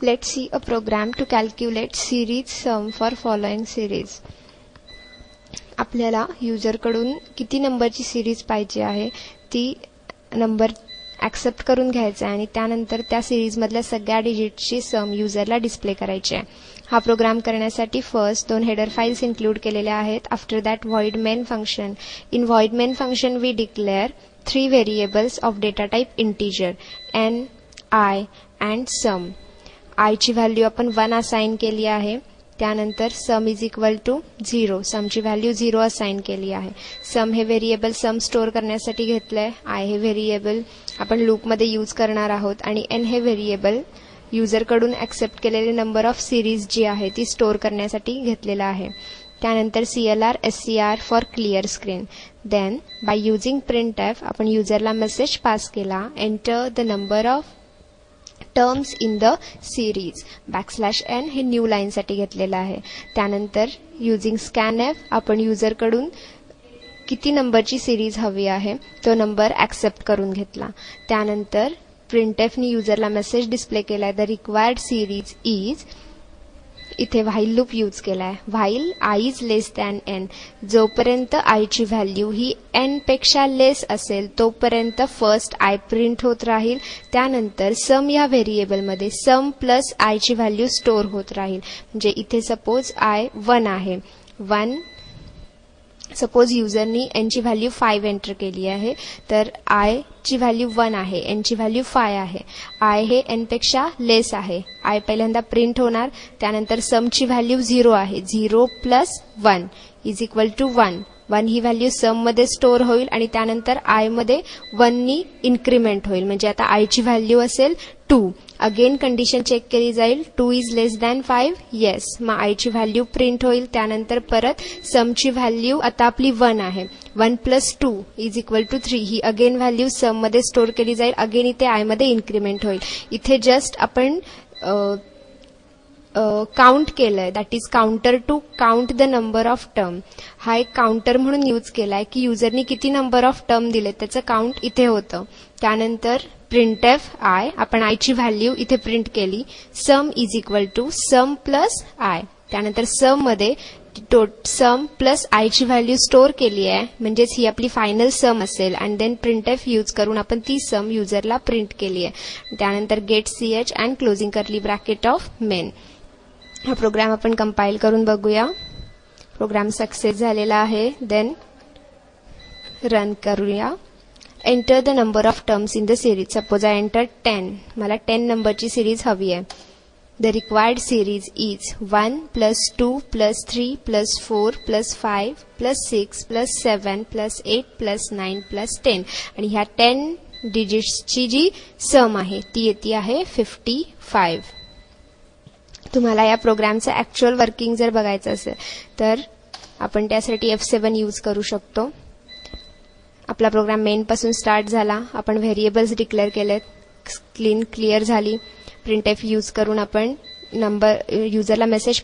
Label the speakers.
Speaker 1: Let's see a program to calculate series sum for following series. आपल्याला युजरकडून किती नंबरची series पाहिजे आहे ती नंबर ॲक्सेप्ट करून घ्यायचा आहे आणि त्यानंतर त्या सिरीजमधल्या सगळ्या डिजिटची सम युजरला डिस्प्ले करायची आहे. हा प्रोग्राम करण्यासाठी फर्स्ट 2 हेडर फाइल्स इन्क्लूड केलेल्या आहेत. After that void main function. In void main function we declare 3 variables of data type integer n, I and sum. I ची व्हॅल्यू आपण 1 असाइन केली आहे. त्यानंतर सम इज इक्वल टू 0. समची value 0 assign केली आहे. सम हे व्हेरिएबल सम स्टोअर करण्यासाठी घेतलंय. आय हे व्हेरिएबल आपण लूपमध्ये यूज करणार आहोत आणि एन हे व्हेरिएबल युजरकडून ॲक्सेप्ट केलेले नंबर ऑफ सिरीज जी आहे ती स्टोअर करण्यासाठी घेतलेला आहे. त्यानंतर CLR SCR for clear screen. Then by using printf आपण युजरला मेसेज पास केला. Enter the number of terms in the series. \n हे न्यू लाईनसाठी घेतलेलं आहे. त्यानंतर युजिंग scanf आपण युजरकडून किती नंबरची सिरीज हवी आहे तो नंबर ॲक्सेप्ट करून घेतला. त्यानंतर printfने युजरला मेसेज डिस्प्ले केलाय. The required series is. इथे व्हाईल लूप यूज केलाय. While I is less than n. जोपर्यंत I ची व्हॅल्यू ही n पेक्षा लेस असेल तोपर्यंत फर्स्ट I प्रिंट होत राहील. त्यानंतर सम या व्हेरिएबलमध्ये सम प्लस I ची व्हॅल्यू स्टोअर होत राहील. म्हणजे इथे सपोज I 1 आहे. 1 सपोज युजरनी n ची व्हॅल्यू 5 एंटर केली आहे तर I ची व्हॅल्यू 1 आहे, n ची व्हॅल्यू 5 आहे. I हे n पेक्षा लेस आहे. I पहिल्यांदा प्रिंट होणार. त्यानंतर समची व्हॅल्यू 0 आहे. 0 प्लस 1 इज इक्वल टू 1. 1 ही व्हॅल्यू सम मध्ये स्टोअर होईल आणि त्यानंतर I मध्ये 1 नी इन्क्रीमेंट होईल. म्हणजे आता I ची व्हॅल्यू असेल 2. अगेन कंडिशन चेक केली जाईल. 2 इज लेस दॅन 5. येस. मग I ची व्हॅल्यू प्रिंट होईल. त्यानंतर परत समची व्हॅल्यू आता आपली 1 आहे. 1 प्लस 2 इज इक्वल टू 3. ही अगेन व्हॅल्यू सम मध्ये स्टोअर केली जाईल. अगेन इथे I मध्ये इन्क्रीमेंट होईल. इथे जस्ट आपण काउंट केलंय. That is counter to count the number of term. हा एक काउंटर म्हणून यूज केलाय की युजरनी किती नंबर ऑफ टर्म दिले त्याचं काउंट इथे होतं. त्यानंतर printf I आपण I ची व्हॅल्यू इथे प्रिंट केली. Sum is equal to sum plus I. त्यानंतर सम मध्ये सम प्लस I ची व्हॅल्यू स्टोअर केली आहे म्हणजेच ही आपली फायनल सम असेल. अँड देन printf यूज करून आपण ती सम युजरला प्रिंट केली आहे. त्यानंतर get ch and closing curly bracket of main. हा प्रोग्राम आपण कंपाईल करून बघूया. प्रोग्राम सक्सेस झालेला आहे. देन रन करूया. Enter the number of terms in the series. Suppose I enter 10. मला 10 नंबरची सिरीज हवी आहे. The required series is 1 plus 2 plus 3 plus 4 plus 5 plus 6 plus 7 plus 8 plus 9 plus 10. आणि ह्या 10 डिजिट्सची जी सम आहे ती येते आहे 55. तुम्हाला या प्रोग्रामचं ॲक्च्युअल वर्किंग जर बघायचं असेल तर आपण त्यासाठी F7 यूज करू शकतो. आपला प्रोग्राम मेन पासून स्टार्ट झाला. आपण व्हेरिएबल्स डिक्लेअर केलेत. क्लिअर झाली. printf यूज करून आपण नंबर युजरला मेसेज